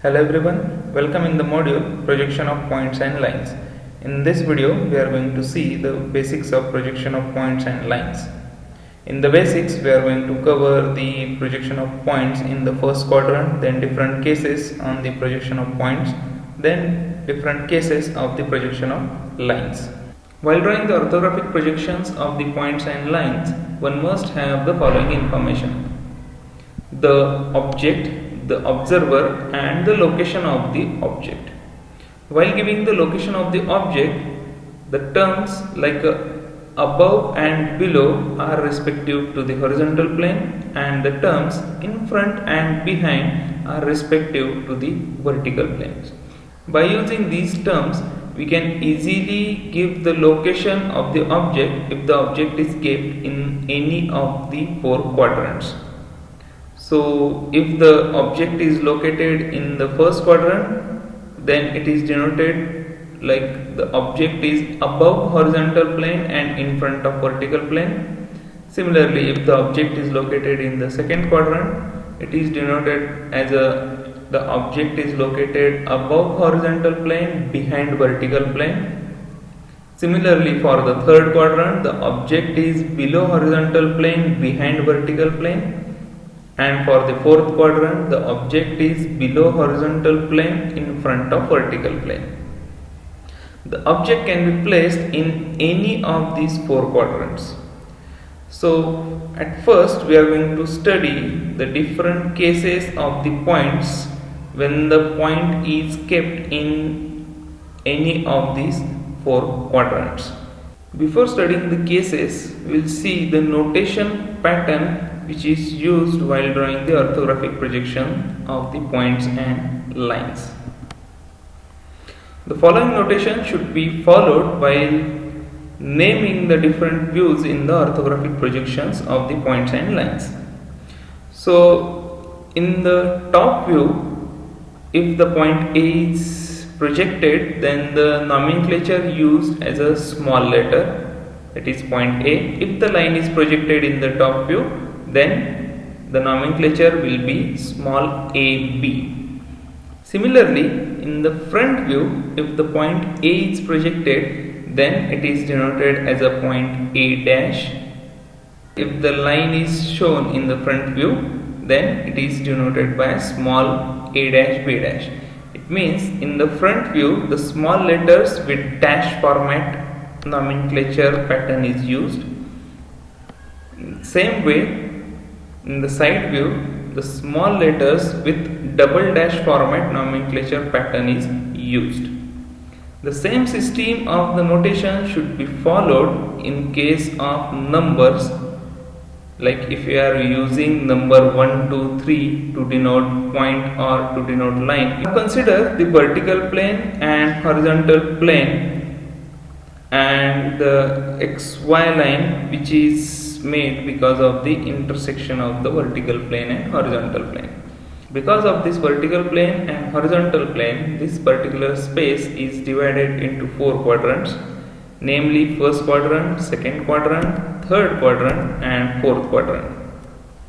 Hello everyone, welcome in the module projection of points and lines. In this video we are going to see the basics of projection of points and lines. In the basics we are going to cover the projection of points in the first quadrant, then different cases on the projection of points, then different cases of the projection of lines. While drawing the orthographic projections of the points and lines, one must have the following information: the object, the observer and the location of the object. While giving the location of the object, the terms like above and below are respective to the horizontal plane, and the terms in front and behind are respective to the vertical planes. By using these terms, we can easily give the location of the object if the object is kept in any of the four quadrants. So if the object is located in the first quadrant, then it is denoted like the object is above horizontal plane and in front of vertical plane. Similarly, if the object is located in the second quadrant, it is denoted as the object is located above horizontal plane behind vertical plane. Similarly, for the third quadrant, the object is below horizontal plane behind vertical plane. And for the fourth quadrant, the object is below horizontal plane in front of vertical plane. The object can be placed in any of these four quadrants. So at first we are going to study the different cases of the points when the point is kept in any of these four quadrants. Before studying the cases, we will see the notation pattern which is used while drawing the orthographic projection of the points and lines. The following notation should be followed while naming the different views in the orthographic projections of the points and lines. So in the top view, if the point A is projected, then the nomenclature used as a small letter, that is point A. If the line is projected in the top view, then the nomenclature will be small ab. Similarly, in the front view, if the point A is projected, then it is denoted as a point A dash. If the line is shown in the front view, then it is denoted by a small a dash b dash. It means in the front view, the small letters with dash format nomenclature pattern is used. Same way, in the side view, the small letters with double dash format nomenclature pattern is used. The same system of the notation should be followed in case of numbers, like if you are using number 1, 2, 3 to denote point or to denote line. Consider the vertical plane and horizontal plane and the XY line which is made because of the intersection of the vertical plane and horizontal plane. Because of this vertical plane and horizontal plane, this particular space is divided into four quadrants, namely first quadrant, second quadrant, third quadrant and fourth quadrant.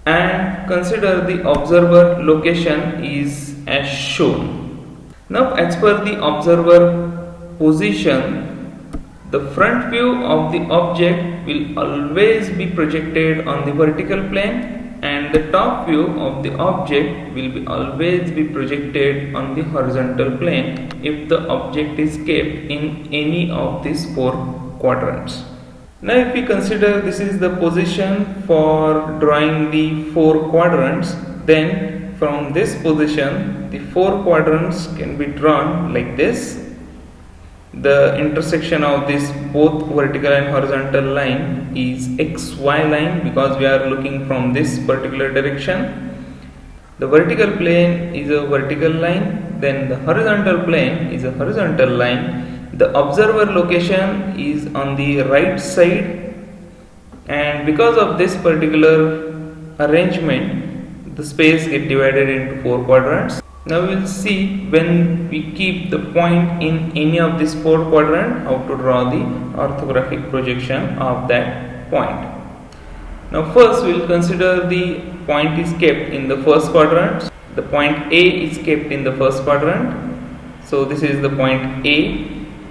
And consider the observer location is as shown. Now as per the observer position, the front view of the object will always be projected on the vertical plane, and the top view of the object will always be projected on the horizontal plane if the object is kept in any of these four quadrants. Now if we consider this is the position for drawing the four quadrants, then from this position the four quadrants can be drawn like this. The intersection of this both vertical and horizontal line is XY line because we are looking from this particular direction. The vertical plane is a vertical line, then the horizontal plane is a horizontal line. The observer location is on the right side, and because of this particular arrangement, the space gets divided into four quadrants. Now we will see when we keep the point in any of these four quadrants how to draw the orthographic projection of that point. Now first we will consider the point is kept in the first quadrant. The point A is kept in the first quadrant. So this is the point A.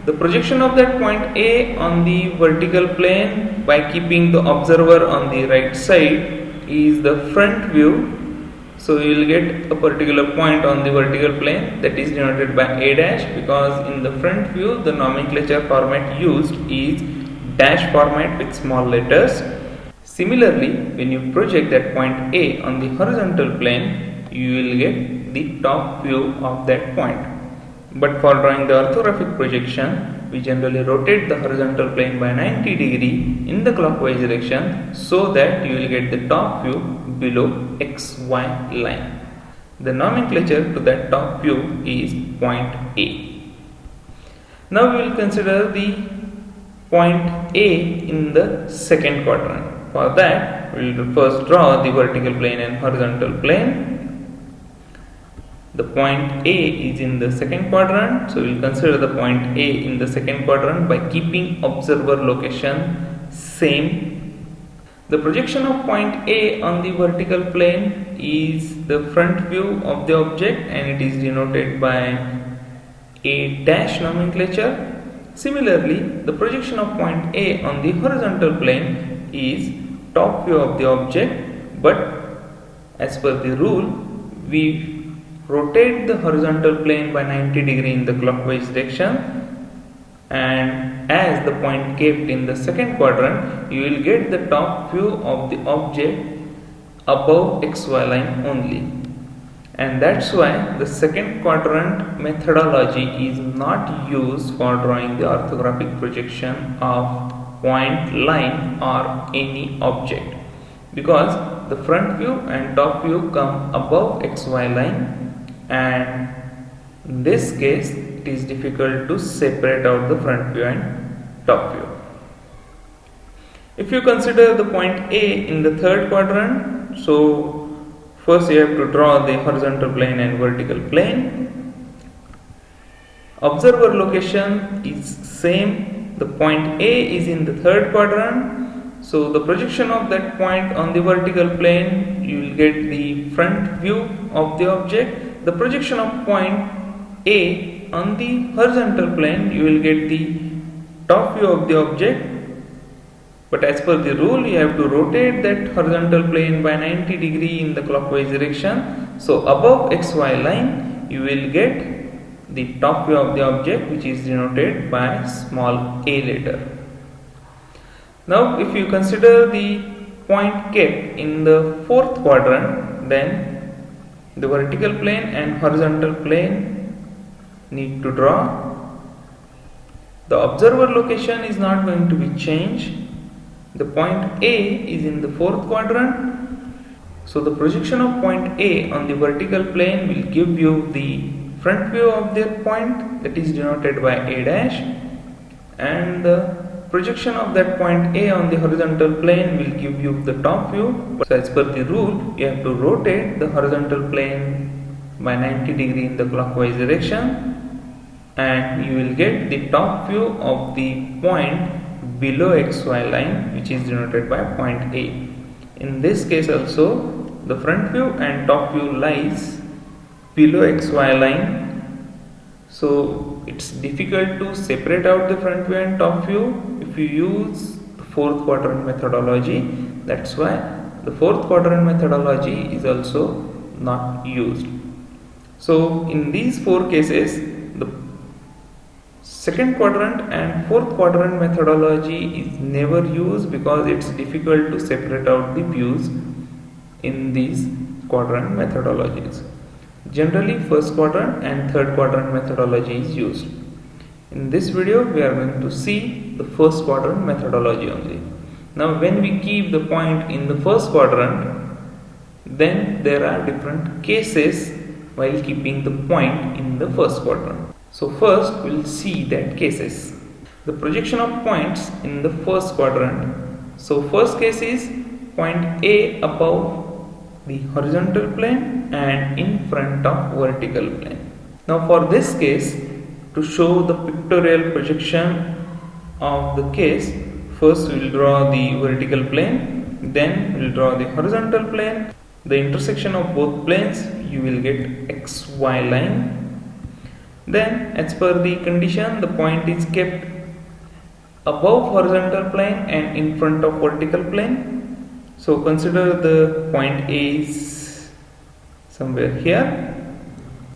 The projection of that point A on the vertical plane by keeping the observer on the right side is the front view. So you will get a particular point on the vertical plane that is denoted by A dash, because in the front view the nomenclature format used is dash format with small letters. Similarly, when you project that point A on the horizontal plane, you will get the top view of that point. But for drawing the orthographic projection, we generally rotate the horizontal plane by 90 degree in the clockwise direction so that you will get the top view below XY line. The nomenclature to that top view is point A. Now we will consider the point A in the second quadrant. For that, we will first draw the vertical plane and horizontal plane. The point A is in the second quadrant, so we will consider the point A in the second quadrant by keeping observer location same. The projection of point A on the vertical plane is the front view of the object and it is denoted by A dash nomenclature. Similarly, the projection of point A on the horizontal plane is top view of the object, but as per the rule, we rotate the horizontal plane by 90 degree in the clockwise direction, and as the point kept in the second quadrant, you will get the top view of the object above XY line only. And that's why the second quadrant methodology is not used for drawing the orthographic projection of point, line or any object, because the front view and top view come above XY line, and in this case it is difficult to separate out the front view and top view. If you consider the point A in the third quadrant, so first you have to draw the horizontal plane and vertical plane. Observer location is same. The point A is in the third quadrant, so the projection of that point on the vertical plane, you will get the front view of the object. The projection of point A on the horizontal plane, you will get the top view of the object, but as per the rule you have to rotate that horizontal plane by 90 degree in the clockwise direction. So above XY line you will get the top view of the object, which is denoted by small a letter. Now if you consider the point kept in the fourth quadrant, then the vertical plane and horizontal plane need to draw. The observer location is not going to be changed. The point A is in the fourth quadrant, so the projection of point A on the vertical plane will give you the front view of that point, that is denoted by A dash, and the projection of that point A on the horizontal plane will give you the top view. So as per the rule, you have to rotate the horizontal plane by 90 degree in the clockwise direction, and you will get the top view of the point below XY line, which is denoted by point A. In this case also, the front view and top view lies below XY line, so it's difficult to separate out the front view and top view if you use the fourth quadrant methodology. That's why the fourth quadrant methodology is also not used. So in these four cases, the second quadrant and fourth quadrant methodology is never used because it's difficult to separate out the views in these quadrant methodologies. Generally, first quadrant and third quadrant methodology is used. In this video, we are going to see the first quadrant methodology only. Now, when we keep the point in the first quadrant, then there are different cases while keeping the point in the first quadrant. So first, we will see that cases. The projection of points in the first quadrant. So first case is point A above the horizontal plane and in front of vertical plane. Now for this case, to show the pictorial projection of the case, first we will draw the vertical plane, then we will draw the horizontal plane. The intersection of both planes you will get XY line. Then as per the condition, the point is kept above horizontal plane and in front of vertical plane. So consider the point A is somewhere here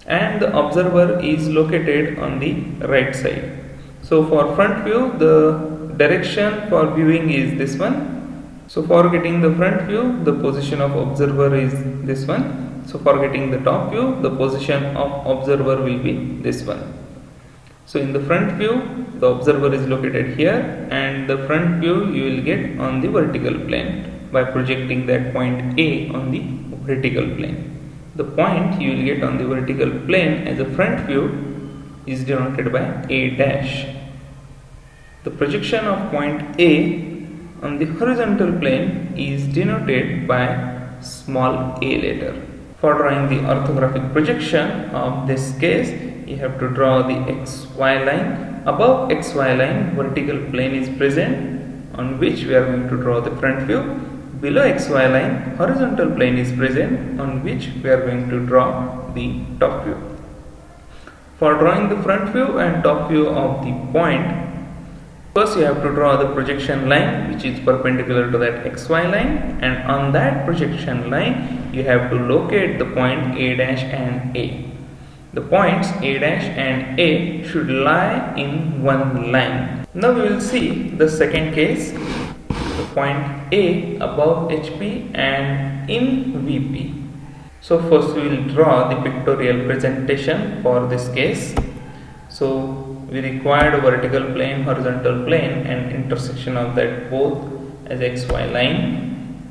and the observer is located on the right side. So for front view, the direction for viewing is this one. So for getting the front view, the position of observer is this one. So for getting the top view, the position of observer will be this one. So in the front view, the observer is located here, and the front view you will get on the vertical plane by projecting that point A on the vertical plane. The point you will get on the vertical plane as a front view is denoted by A dash. The projection of point A on the horizontal plane is denoted by small a letter. For drawing the orthographic projection of this case, you have to draw the XY line. Above XY line, vertical plane is present on which we are going to draw the front view. Below XY line, horizontal plane is present on which we are going to draw the top view. For drawing the front view and top view of the point, first you have to draw the projection line which is perpendicular to that XY line, and on that projection line you have to locate the point A dash and A. The points A dash and A should lie in one line. Now we will see the second case, the point A above HP and in VP. So first we will draw the pictorial presentation for this case. So we required a vertical plane, horizontal plane and intersection of that both as XY line.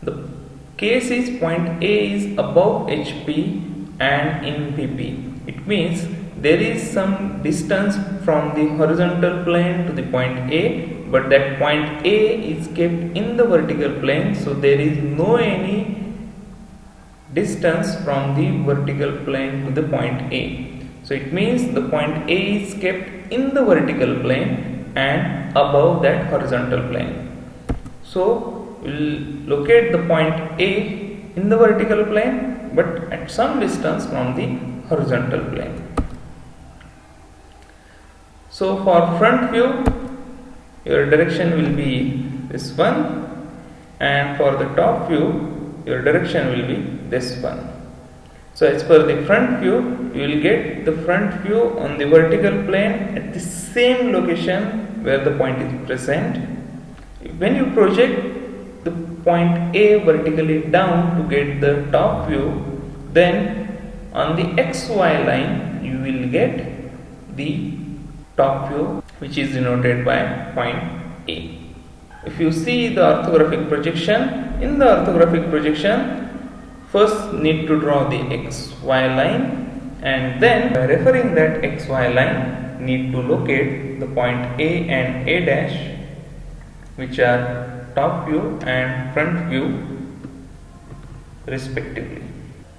The case is point A is above HP and in VP. It means there is some distance from the horizontal plane to the point A, but that point A is kept in the vertical plane, so there is no any distance from the vertical plane to the point A. So it means the point A is kept in the vertical plane and above that horizontal plane. So we will locate the point A in the vertical plane but at some distance from the horizontal plane. So for front view, your direction will be this one, and for the top view, your direction will be this one. So as per the front view, you will get the front view on the vertical plane at the same location where the point is present. When you project the point A vertically down to get the top view, then on the XY line you will get the top view which is denoted by point A. If you see the orthographic projection, in the orthographic projection, first need to draw the XY line, and then by referring that XY line need to locate the point A and A dash, which are top view and front view respectively.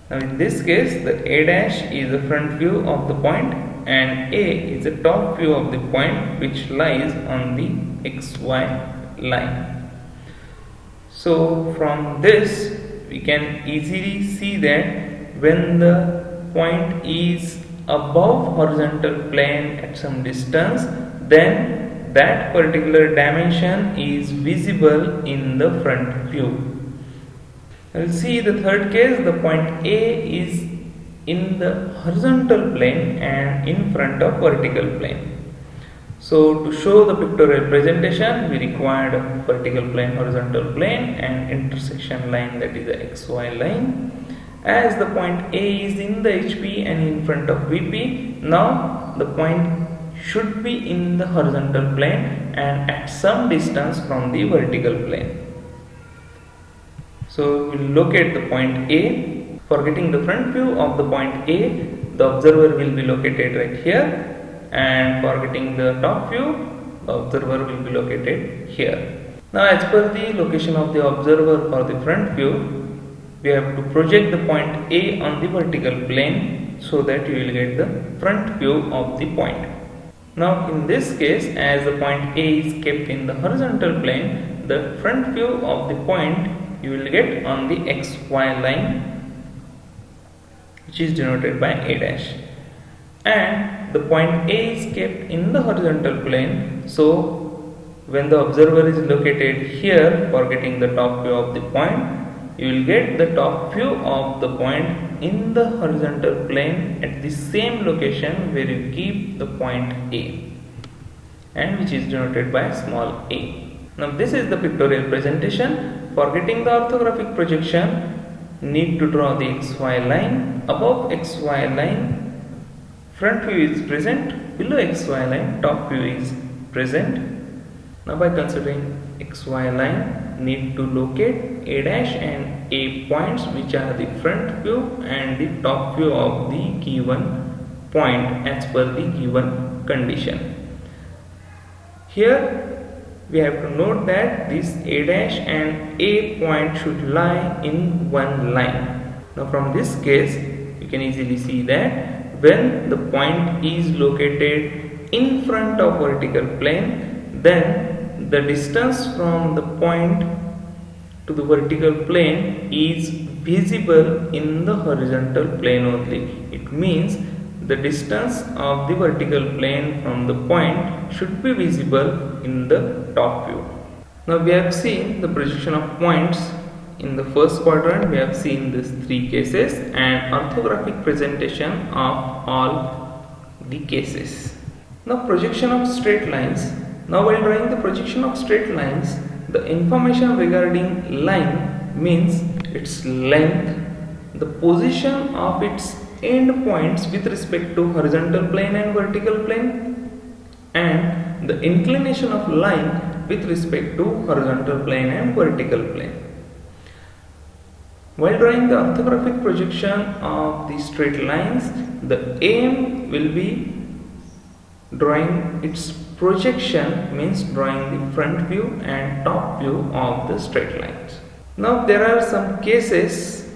Now in this case, the A dash is the front view of the point and A is the top view of the point which lies on the XY line. So from this we can easily see that when the point is above horizontal plane at some distance, then that particular dimension is visible in the front view. We will see the third case. The point A is in the horizontal plane and in front of vertical plane. So to show the pictorial presentation, we required a vertical plane, horizontal plane and intersection line, that is the XY line. As the point A is in the HP and in front of VP, now the point should be in the horizontal plane and at some distance from the vertical plane. So we will locate the point A. For getting the front view of the point A, the observer will be located right here, and for getting the top view, the observer will be located here. Now as per the location of the observer for the front view, we have to project the point A on the vertical plane so that you will get the front view of the point. Now in this case, as the point A is kept in the horizontal plane, the front view of the point you will get on the XY line. which is denoted by A dash, and the point A is kept in the horizontal plane. So when the observer is located here, forgetting the top view of the point, you will get the top view of the point in the horizontal plane at the same location where you keep the point A, and which is denoted by small a. Now this is the pictorial presentation. Forgetting the orthographic projection, need to draw the XY line. Above XY line, front view is present. Below XY line, top view is present. Now by considering XY line, need to locate A dash and A points, which are the front view and the top view of the given point as per the given condition. Here we have to note that this A dash and A point should lie in one line. Now from this case, you can easily see that when the point is located in front of vertical plane, then the distance from the point to the vertical plane is visible in the horizontal plane only. It means the distance of the vertical plane from the point should be visible in the top view. Now we have seen the projection of points in the first quadrant. We have seen these three cases and orthographic presentation of all the cases. Now projection of straight lines. Now while drawing the projection of straight lines, the information regarding line means its length, the position of its end points with respect to horizontal plane and vertical plane, and the inclination of line with respect to horizontal plane and vertical plane. While drawing the orthographic projection of the straight lines, the aim will be drawing its projection, means drawing the front view and top view of the straight lines. Now there are some cases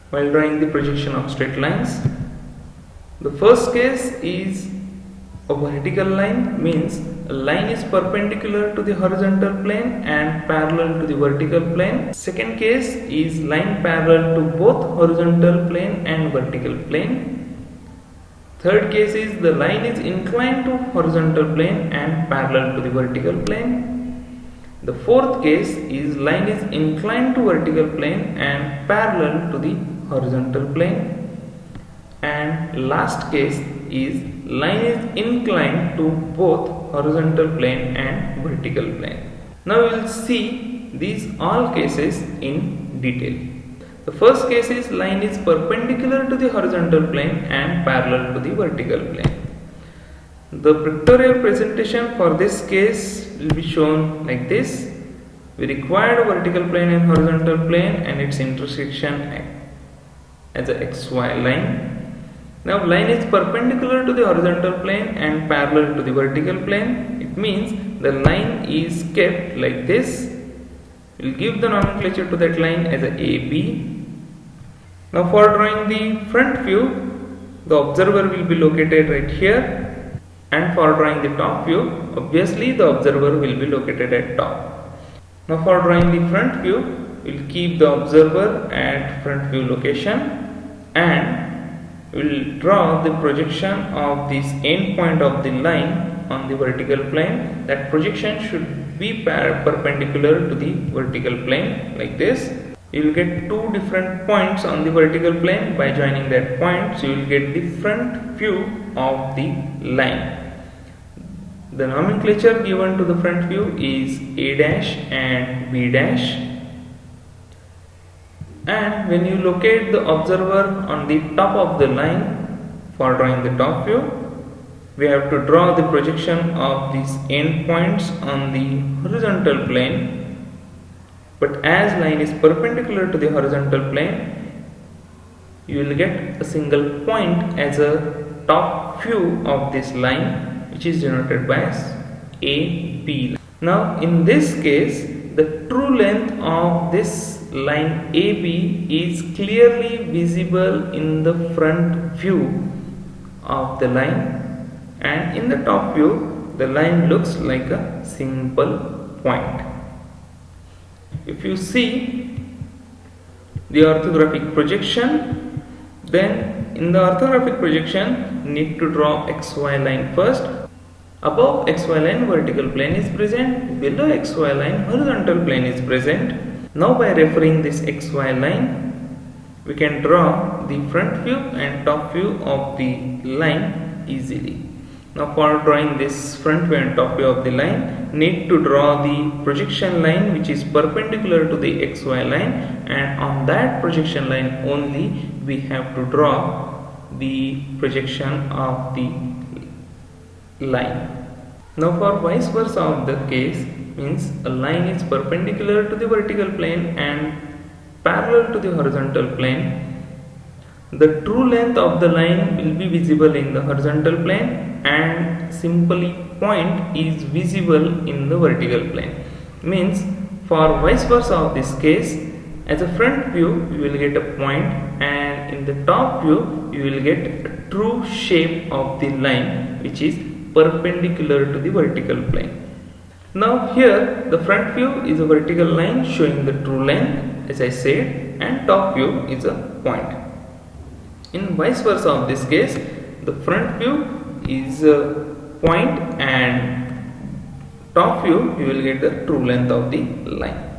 while drawing the projection of straight lines. The first case is a vertical line, means a line is perpendicular to the horizontal plane and parallel to the vertical plane. Second case is line parallel to both horizontal plane and vertical plane. Third case is the line is inclined to horizontal plane and parallel to the vertical plane. The fourth case is line is inclined to vertical plane and parallel to the horizontal plane. And last case is line is inclined to both horizontal plane and vertical plane. Now we will see these all cases in detail. The first case is line is perpendicular to the horizontal plane and parallel to the vertical plane. The pictorial presentation for this case will be shown like this. We required a vertical plane and horizontal plane and its intersection as a XY line. Now line is perpendicular to the horizontal plane and parallel to the vertical plane. It means the line is kept like this. We will give the nomenclature to that line as a AB. Now for drawing the front view, the observer will be located right here, and for drawing the top view, obviously the observer will be located at top. Now for drawing the front view, we will keep the observer at front view location and we will draw the projection of this end point of the line on the vertical plane. That projection should be perpendicular to the vertical plane like this. You will get two different points on the vertical plane. By joining that point, you will get the front view of the line. The nomenclature given to the front view is A dash and B dash. And when you locate the observer on the top of the line for drawing the top view, we have to draw the projection of these end points on the horizontal plane. But as line is perpendicular to the horizontal plane, you will get a single point as a top view of this line, which is denoted by AB. Now in this case, the true length of this line AB is clearly visible in the front view of the line, and in the top view the line looks like a simple point. If you see the orthographic projection, Then in the orthographic projection, need to draw XY line first. Above XY line vertical plane is present, below XY line horizontal plane is present. Now by referring this XY line, we can draw the front view and top view of the line easily. Now for drawing this front view and top view of the line, need to draw the projection line which is perpendicular to the XY line, and on that projection line only we have to draw the projection of the line. Now for vice versa of the case, means a line is perpendicular to the vertical plane and parallel to the horizontal plane. The true length of the line will be visible in the horizontal plane and simply point is visible in the vertical plane. Means for vice versa of this case, as a front view you will get a point, and in the top view you will get a true shape of the line which is perpendicular to the vertical plane. Now here the front view is a vertical line showing the true length as I said, and top view is a point. In vice versa of this case, the front view is a point and top view you will get the true length of the line.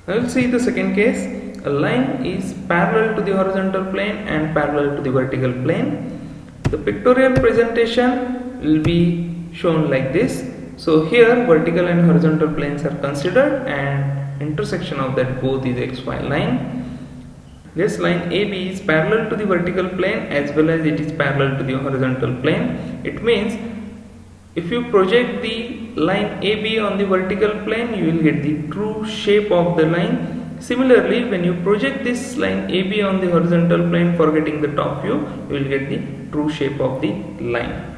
Now we will see the second case. A line is parallel to the horizontal plane and parallel to the vertical plane. The pictorial presentation will be shown like this. So here vertical and horizontal planes are considered, and intersection of that both is XY line. This line AB is parallel to the vertical plane as well as it is parallel to the horizontal plane. It means if you project the line AB on the vertical plane, you will get the true shape of the line. Similarly, when you project this line AB on the horizontal plane, forgetting the top view, you will get the true shape of the line.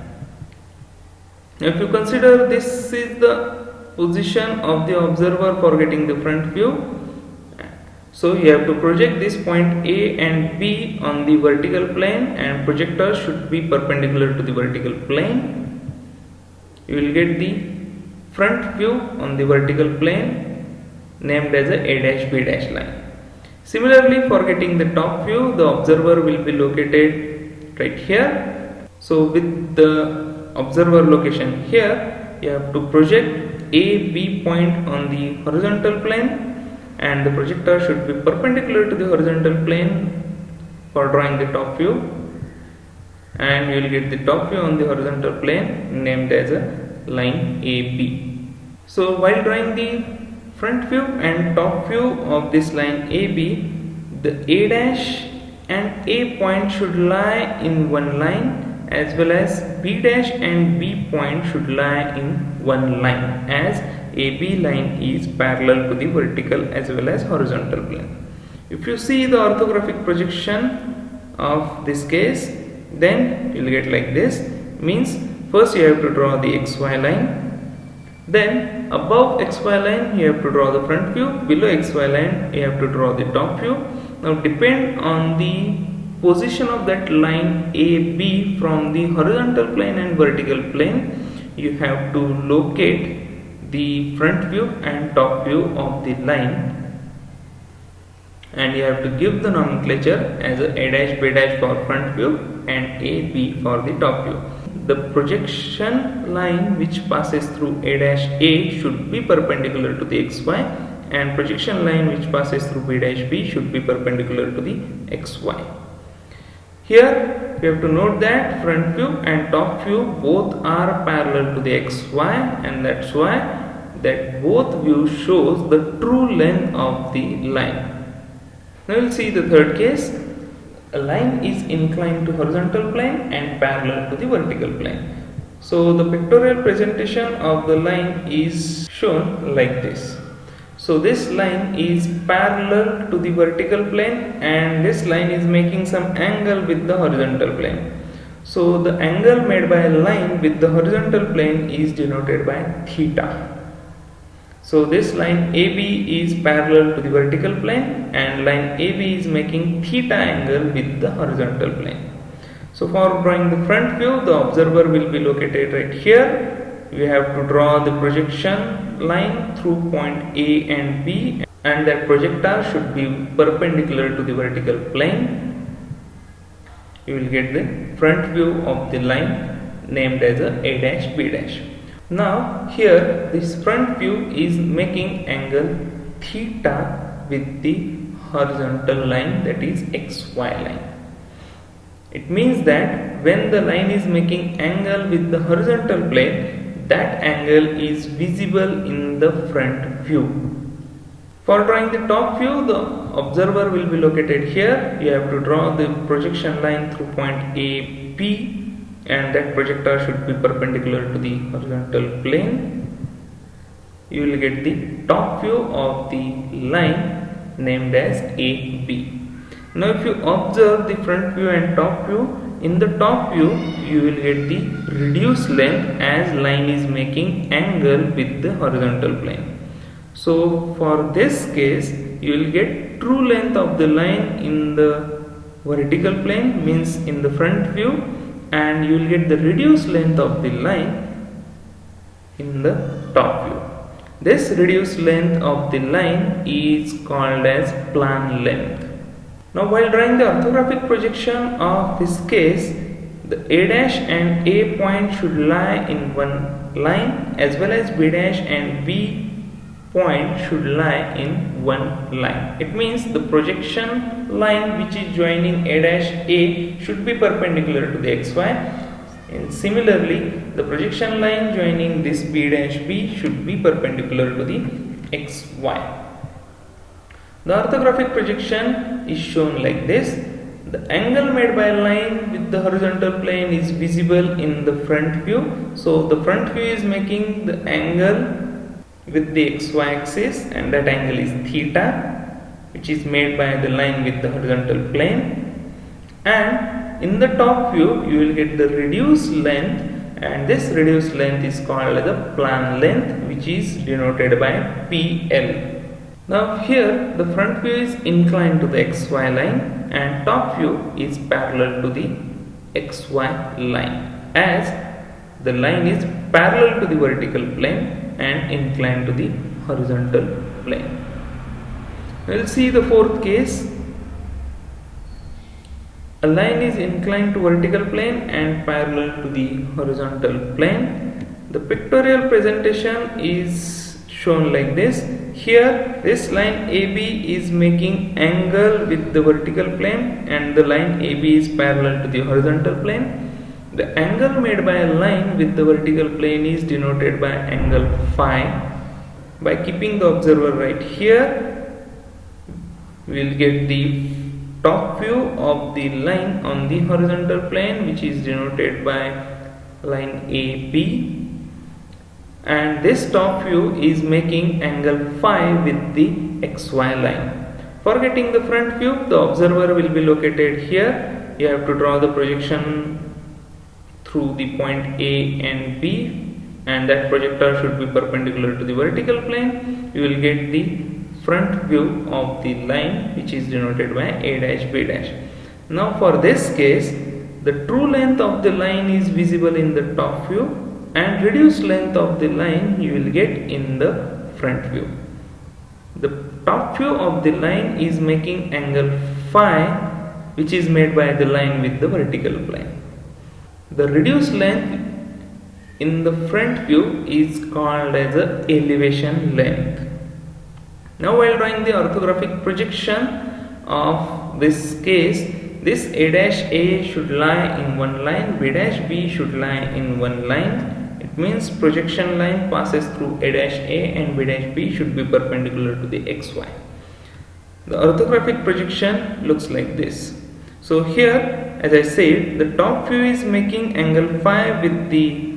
Now if you consider this is the position of the observer forgetting the front view, so you have to project this point A and B on the vertical plane, and projector should be perpendicular to the vertical plane. You will get the front view on the vertical plane named as a A-B' line. Similarly, for getting the top view, the observer will be located right here. So with the observer location here, you have to project A-B point on the horizontal plane, and the projector should be perpendicular to the horizontal plane for drawing the top view, and you will get the top view on the horizontal plane named as a line AB. So while drawing the front view and top view of this line AB, the A' and A point should lie in one line, as well as B' and B point should lie in one line, as AB line is parallel to the vertical as well as horizontal plane. If you see the orthographic projection of this case, then you will get like this. Means first you have to draw the XY line, then above XY line you have to draw the front view, below XY line you have to draw the top view. Now depend on the position of that line AB from the horizontal plane and vertical plane, you have to locate the front view and top view of the line, and you have to give the nomenclature as a A', B' for front view and AB for the top view. The projection line which passes through A' should be perpendicular to the XY, and projection line which passes through B' should be perpendicular to the XY. Here you have to note that front view and top view both are parallel to the XY, and that's why that both views shows the true length of the line. Now we will see the third case. A line is inclined to horizontal plane and parallel to the vertical plane. So the pictorial presentation of the line is shown like this. So this line is parallel to the vertical plane, and this line is making some angle with the horizontal plane. So the angle made by a line with the horizontal plane is denoted by theta. So this line AB is parallel to the vertical plane, and line AB is making theta angle with the horizontal plane. So for drawing the front view, the observer will be located right here. We have to draw the projection line through point A and B, and that projector should be perpendicular to the vertical plane. you will get the front view of the line named as a dash b dash. Now here this front view is making angle theta with the horizontal line, that is xy line. It means that when the line is making angle with the horizontal plane, that angle is visible in the front view. For drawing the top view, the observer will be located here. You have to draw the projection line through point A, P, and that projector should be perpendicular to the horizontal plane. You will get the top view of the line named as AB. Now if you observe the front view and top view, in the top view you will get the reduced length as line is making angle with the horizontal plane. So for this case you will get true length of the line in the vertical plane, means in the front view, and you will get the reduced length of the line in the top view. This reduced length of the line is called as plan length. Now while drawing the orthographic projection of this case, the A dash and A point should lie in one line, as well as B dash and B point should lie in one line. It means the projection line which is joining A dash A should be perpendicular to the xy, and similarly the projection line joining this B dash B should be perpendicular to the xy. The orthographic projection is shown like this. The angle made by a line with the horizontal plane is visible in the front view. So the front view is making the angle with the xy axis, and that angle is theta, which is made by the line with the horizontal plane. And in the top view you will get the reduced length, and this reduced length is called as the plan length, which is denoted by PL. Now here the front view is inclined to the xy line and top view is parallel to the xy line, as the line is parallel to the vertical plane and inclined to the horizontal plane. We will see the fourth case. A line is inclined to vertical plane and parallel to the horizontal plane. The pictorial presentation is shown like this. Here this line AB is making angle with the vertical plane and the line AB is parallel to the horizontal plane. The angle made by a line with the vertical plane is denoted by angle phi. By keeping the observer right here, we will get the top view of the line on the horizontal plane, which is denoted by line AB. And this top view is making angle phi with the xy line. For getting the front view, the observer will be located here. You have to draw the projection through the point A and B, and that projector should be perpendicular to the vertical plane. You will get the front view of the line, which is denoted by A dash B dash. Now for this case, the true length of the line is visible in the top view, and reduced length of the line you will get in the front view. The top view of the line is making angle phi, which is made by the line with the vertical plane. The reduced length in the front view is called as a elevation length. Now while drawing the orthographic projection of this case, this A dash A should lie in one line, B dash B should lie in one line. It means projection line passes through A dash A and B dash B should be perpendicular to the xy. The orthographic projection looks like this. So here, as I said, the top view is making angle phi with the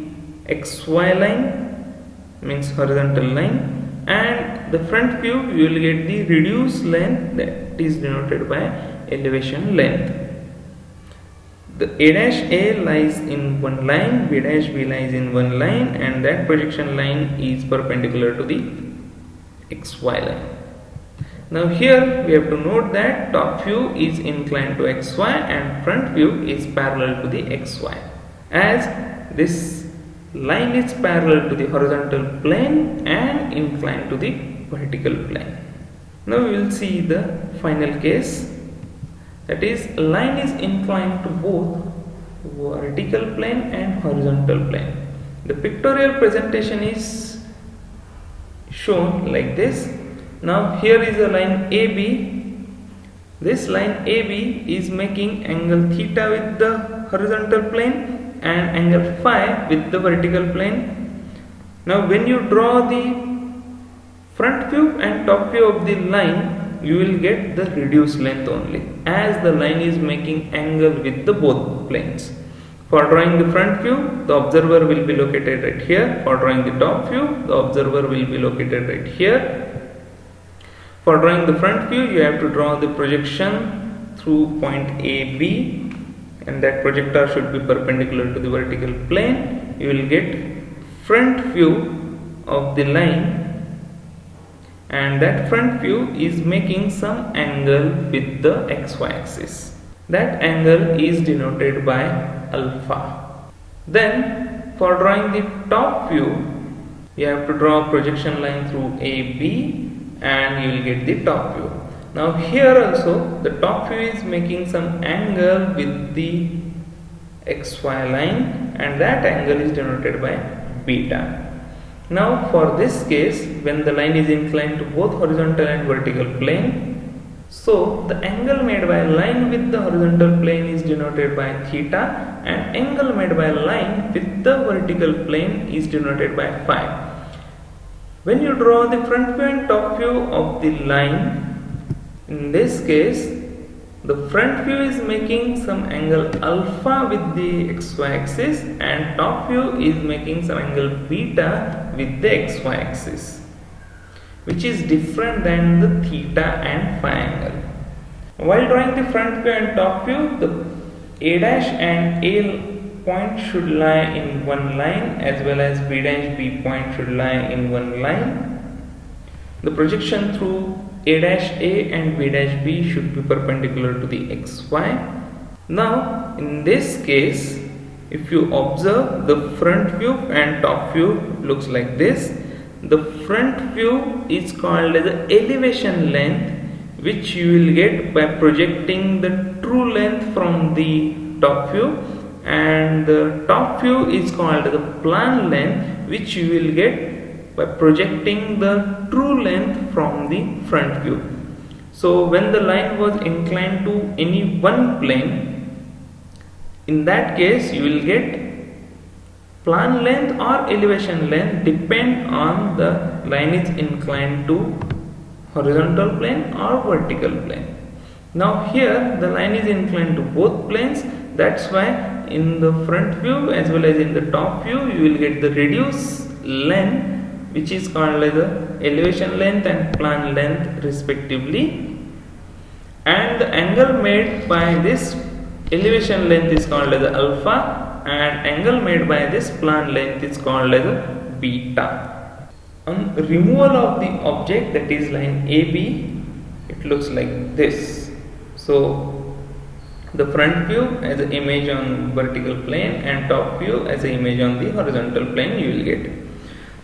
xy line, means horizontal line, and the front view you will get the reduced length, that is denoted by elevation length. The A dash A lies in one line, B dash B lies in one line, and that projection line is perpendicular to the xy line. Now here we have to note that top view is inclined to xy and front view is parallel to the xy, as this line is parallel to the horizontal plane and inclined to the vertical plane. Now we will see the final case. That is, line is inclined to both vertical plane and horizontal plane. The pictorial presentation is shown like this. Now here is a line AB. This line AB is making angle theta with the horizontal plane and angle phi with the vertical plane. Now when you draw the front view and top view of the line, you will get the reduced length only, as the line is making angle with the both planes. For drawing the front view, the observer will be located right here. For drawing the top view, the observer will be located right here. For drawing the front view, you have to draw the projection through point AB, and that projector should be perpendicular to the vertical plane. You will get front view of the line, and that front view is making some angle with the XY axis. That angle is denoted by alpha. Then for drawing the top view, you have to draw a projection line through AB, and you will get the top view. Now here also the top view is making some angle with the XY line, and that angle is denoted by beta. Now for this case, when the line is inclined to both horizontal and vertical plane, so the angle made by a line with the horizontal plane is denoted by theta, and angle made by a line with the vertical plane is denoted by phi. When you draw the front view and top view of the line, in this case the front view is making some angle alpha with the XY axis, and top view is making some angle beta with the XY axis, which is different than the theta and phi angle. While drawing the front view and top view, the A dash and A point should lie in one line, as well as B dash B point should lie in one line. The projection through A dash A and B dash B should be perpendicular to the XY. Now in this case, if you observe, the front view and top view looks like this. The front view is called as the elevation length, which you will get by projecting the true length from the top view, and the top view is called the plan length, which you will get by projecting the true length from the front view. So when the line was inclined to any one plane, in that case you will get plan length or elevation length depend on the line is inclined to horizontal plane or vertical plane. Now here the line is inclined to both planes, that's why in the front view as well as in the top view you will get the reduced length, which is called as the elevation length and plan length respectively, and the angle made by this elevation length is called as alpha, and angle made by this plan length is called as beta. On removal of the object, that is line AB, it looks like this. So the front view as an image on vertical plane and top view as an image on the horizontal plane you will get.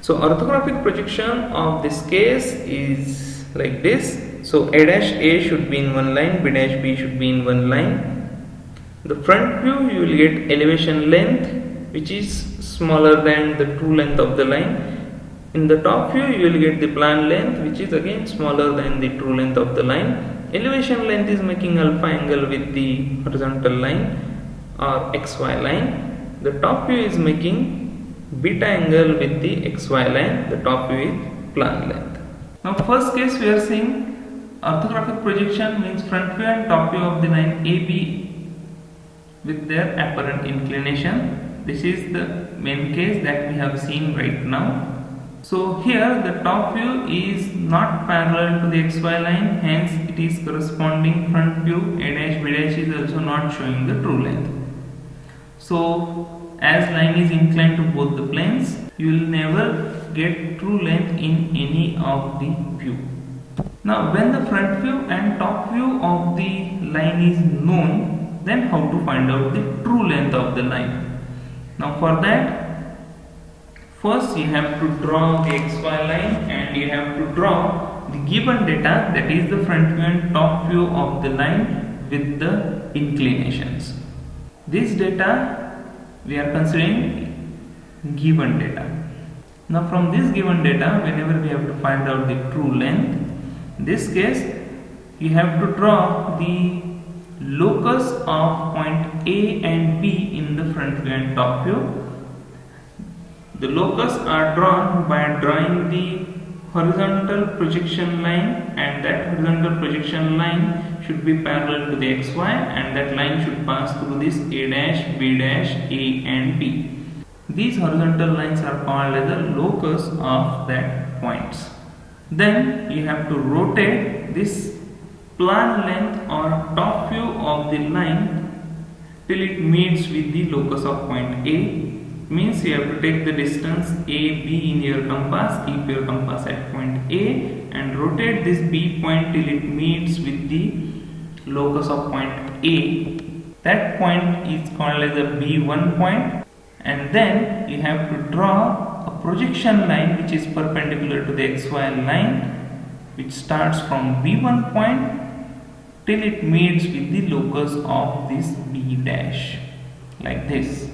So orthographic projection of this case is like this. So A dash A should be in one line, B dash B should be in one line. The front view you will get elevation length, which is smaller than the true length of the line. In the top view you will get the plan length, which is again smaller than the true length of the line. Elevation length is making alpha angle with the horizontal line or XY line. The top view is making beta angle with the XY line. The top view is plan length. Now first case we are seeing orthographic projection means front view and top view of the line AB with their apparent inclination. This is the main case that we have seen right now. So here the top view is not parallel to the XY line, hence it is corresponding front view. A dash B dash is also not showing the true length. So as line is inclined to both the planes, you will never get true length in any of the view. Now when the front view and top view of the line is known, then how to find out the true length of the line? Now for that, first you have to draw the XY line and you have to draw the given data, that is the front view and top view of the line with the inclinations. This data we are considering given data. Now from this given data, whenever we have to find out the true length, in this case you have to draw the locus of point A and B in the front view and top view. The locus are drawn by drawing the horizontal projection line, and that horizontal projection line should be parallel to the xy, and that line should pass through this A dash, B dash, A and B. These horizontal lines are called as the locus of that points. Then you have to rotate this plan length or top view of the line till it meets with the locus of point A. Means you have to take the distance AB in your compass, keep your compass at point A and rotate this B point till it meets with the locus of point A. That point is called as a B1 point, and then you have to draw a projection line which is perpendicular to the xy line, which starts from B1 point till it meets with the locus of this B dash, like this.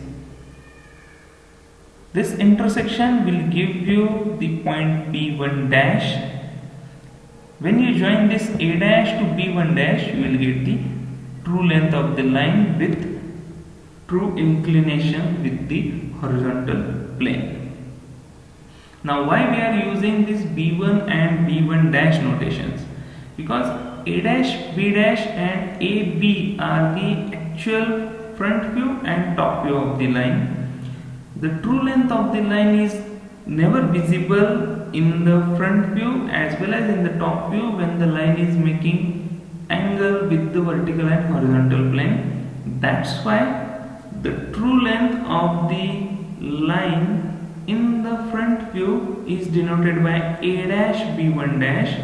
This intersection will give you the point B1 dash. When you join this A dash to B1 dash, you will get the true length of the line with true inclination with the horizontal plane. Now why we are using this B1 and B1 dash notations? Because A dash, B dash and AB are the actual front view and top view of the line. The true length of the line is never visible in the front view as well as in the top view when the line is making angle with the vertical and horizontal plane. That's why the true length of the line in the front view is denoted by A dash, B1 dash.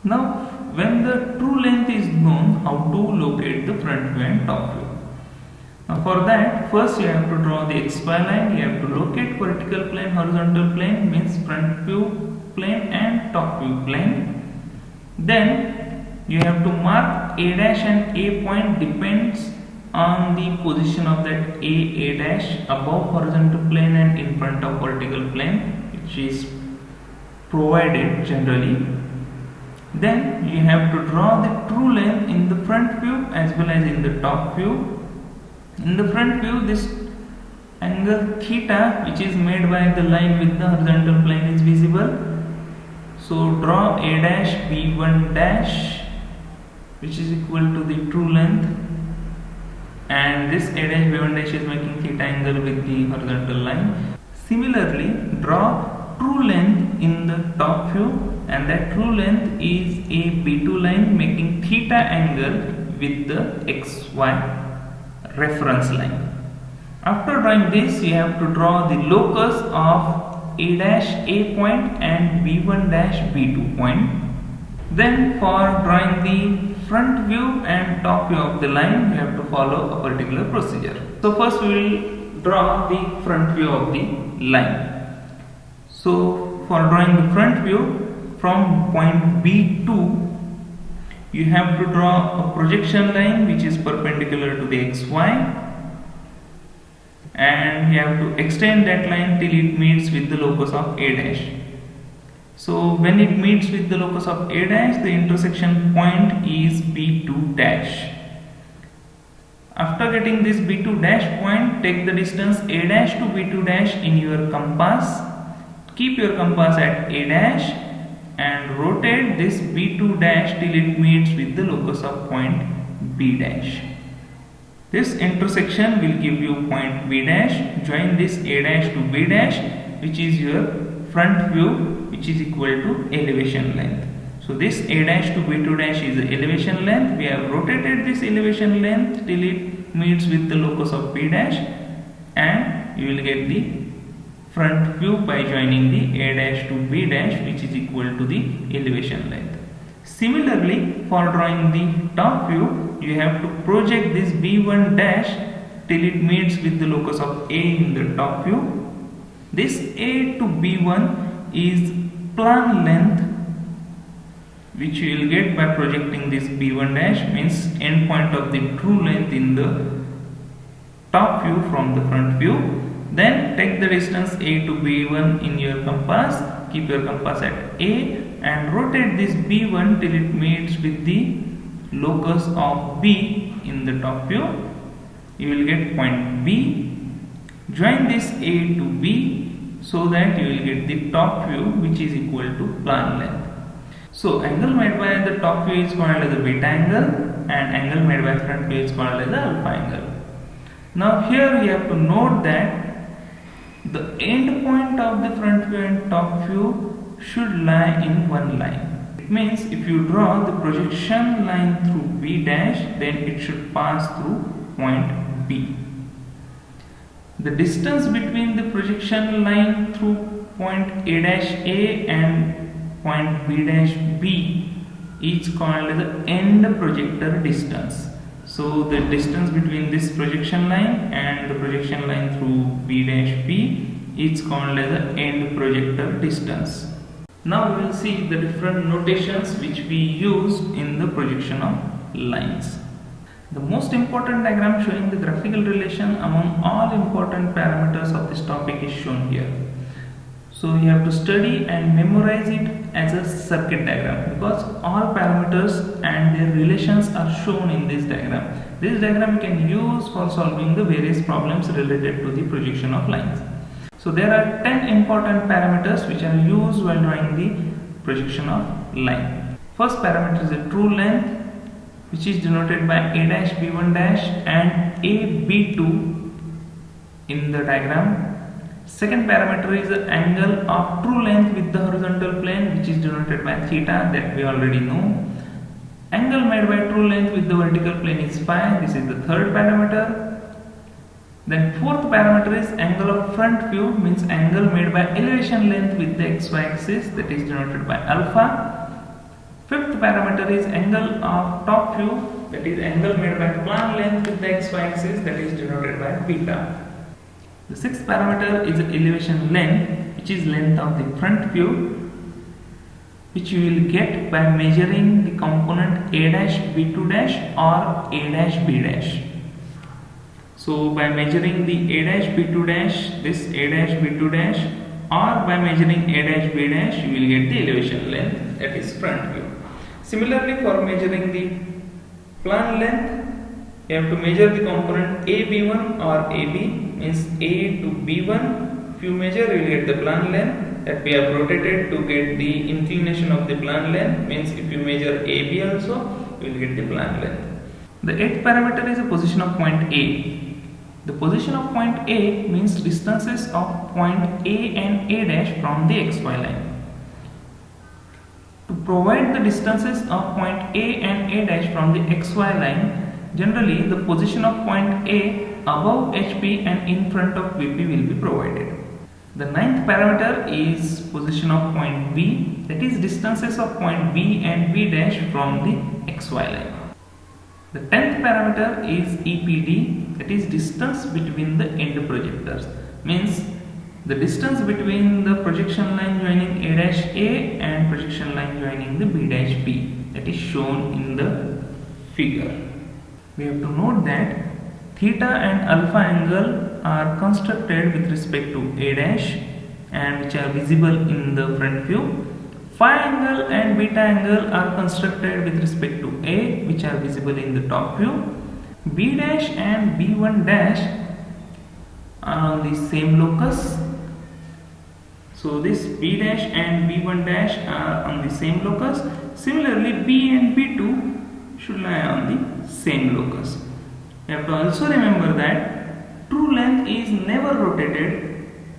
Now when the true length is known, how to locate the front view and top view? Now for that, first you have to draw the xy line. You have to locate vertical plane, horizontal plane, means front view plane and top view plane. Then you have to mark A dash and A point depends on the position of that A dash above horizontal plane and in front of vertical plane, which is provided generally. Then you have to draw the true length in the front view as well as in the top view. In the front view, this angle theta, which is made by the line with the horizontal plane, is visible. So draw A dash, B1 dash, which is equal to the true length, and this A dash, B1 dash is making theta angle with the horizontal line. Similarly, draw true length in the top view, and that true length is a B2 line making theta angle with the XY reference line. After drawing this, you have to draw the locus of A dash A point and B1 dash B2 point. Then for drawing the front view and top view of the line, you have to follow a particular procedure. So first we will draw the front view of the line. So for drawing the front view from point B2, you have to draw a projection line which is perpendicular to the xy, and you have to extend that line till it meets with the locus of A dash. So when it meets with the locus of A dash, the intersection point is B2 dash. After getting this B2 dash point, take the distance A dash to B2 dash in your compass. Keep your compass at A dash and rotate this B2 dash till it meets with the locus of point B dash. This intersection will give you point B dash. Join this A dash to B dash, which is your front view, which is equal to elevation length. So this A dash to B2 dash is the elevation length. We have rotated this elevation length till it meets with the locus of B dash, and you will get the front view by joining the A dash to B dash, which is equal to the elevation length. Similarly, for drawing the top view, you have to project this B1 dash till it meets with the locus of A in the top view. This A to B1 is plan length which you will get by projecting this b1 dash, means end point of the true length in the top view from the front view. Then take the distance a to b1 in your compass, keep your compass at a and rotate this b1 till it meets with the locus of b in the top view. You will get point b. Join this a to b so that you will get the top view which is equal to plan length. So angle made by the top view is called as the beta angle and angle made by front view is called as the alpha angle. Now here you have to note that the end point of the front view and top view should lie in one line. It means if you draw the projection line through B dash, then it should pass through point B. The distance between the projection line through point A dash A and point B dash B is called as the end projector distance. So the distance between this projection line and the projection line through B dash B is called as the end projector distance. Now we will see the different notations which we use in the projection of lines. The most important diagram showing the graphical relation among all important parameters of this topic is shown here. So you have to study and memorize it as a circuit diagram because all parameters and their relations are shown in this diagram. This diagram you can use for solving the various problems related to the projection of lines. So there are 10 important parameters which are used while drawing the projection of line. First parameter is the true length, which is denoted by a dash b1 dash and a b2 in the diagram. Second parameter is the angle of true length with the horizontal plane, which is denoted by theta, that we already know. Angle made by true length with the vertical plane is phi. This is the third parameter. Then fourth parameter is angle of front view, means angle made by elevation length with the xy axis, that is denoted by alpha. Fifth parameter is angle of top view, that is angle made by plan length with the xy axis, that is denoted by beta. The sixth parameter is elevation length, which is length of the front view, which you will get by measuring the component a dash b2 dash or a dash b dash. So by measuring the a dash b2 dash, this a dash b2 dash, or by measuring a dash b dash, you will get the elevation length, that is front view. Similarly, for measuring the plan length, you have to measure the component AB1 or AB, means A to B1. If you measure, you will get the plan length that we have rotated to get the inclination of the plan length, means if you measure AB also, you will get the plan length. The eighth parameter is the position of point A. The position of point A means distances of point A and A dash from the xy line. To provide the distances of point A and A dash from the xy line, generally the position of point A above HP and in front of VP will be provided. The ninth parameter is position of point B, that is distances of point B and B dash from the xy line. The 10th parameter is EPD, that is distance between the end projectors, means the distance between the projection line joining A dash A and projection line joining the B dash B, that is shown in the figure. We have to note that theta and alpha angle are constructed with respect to A dash and which are visible in the front view. Phi angle and beta angle are constructed with respect to A, which are visible in the top view. B dash and B1 dash are on the same locus. So this B dash and B1 dash are on the same locus. Similarly, B and B2 should lie on the same locus. You have to also remember that true length is never rotated.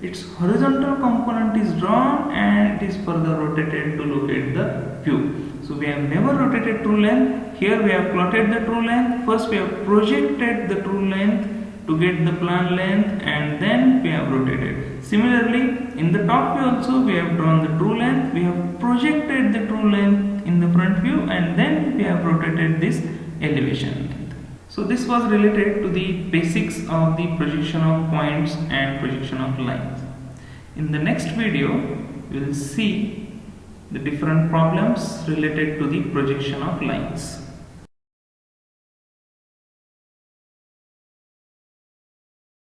Its horizontal component is drawn and it is further rotated to locate the view. So we have never rotated true length. Here we have plotted the true length. First we have projected the true length to get the plan length and then we have rotated. Similarly, in the top view also we have drawn the true length. We have projected the true length in the front view and then we have rotated this elevation length. So this was related to the basics of the projection of points and projection of lines. In the next video, we will see the different problems related to the projection of lines.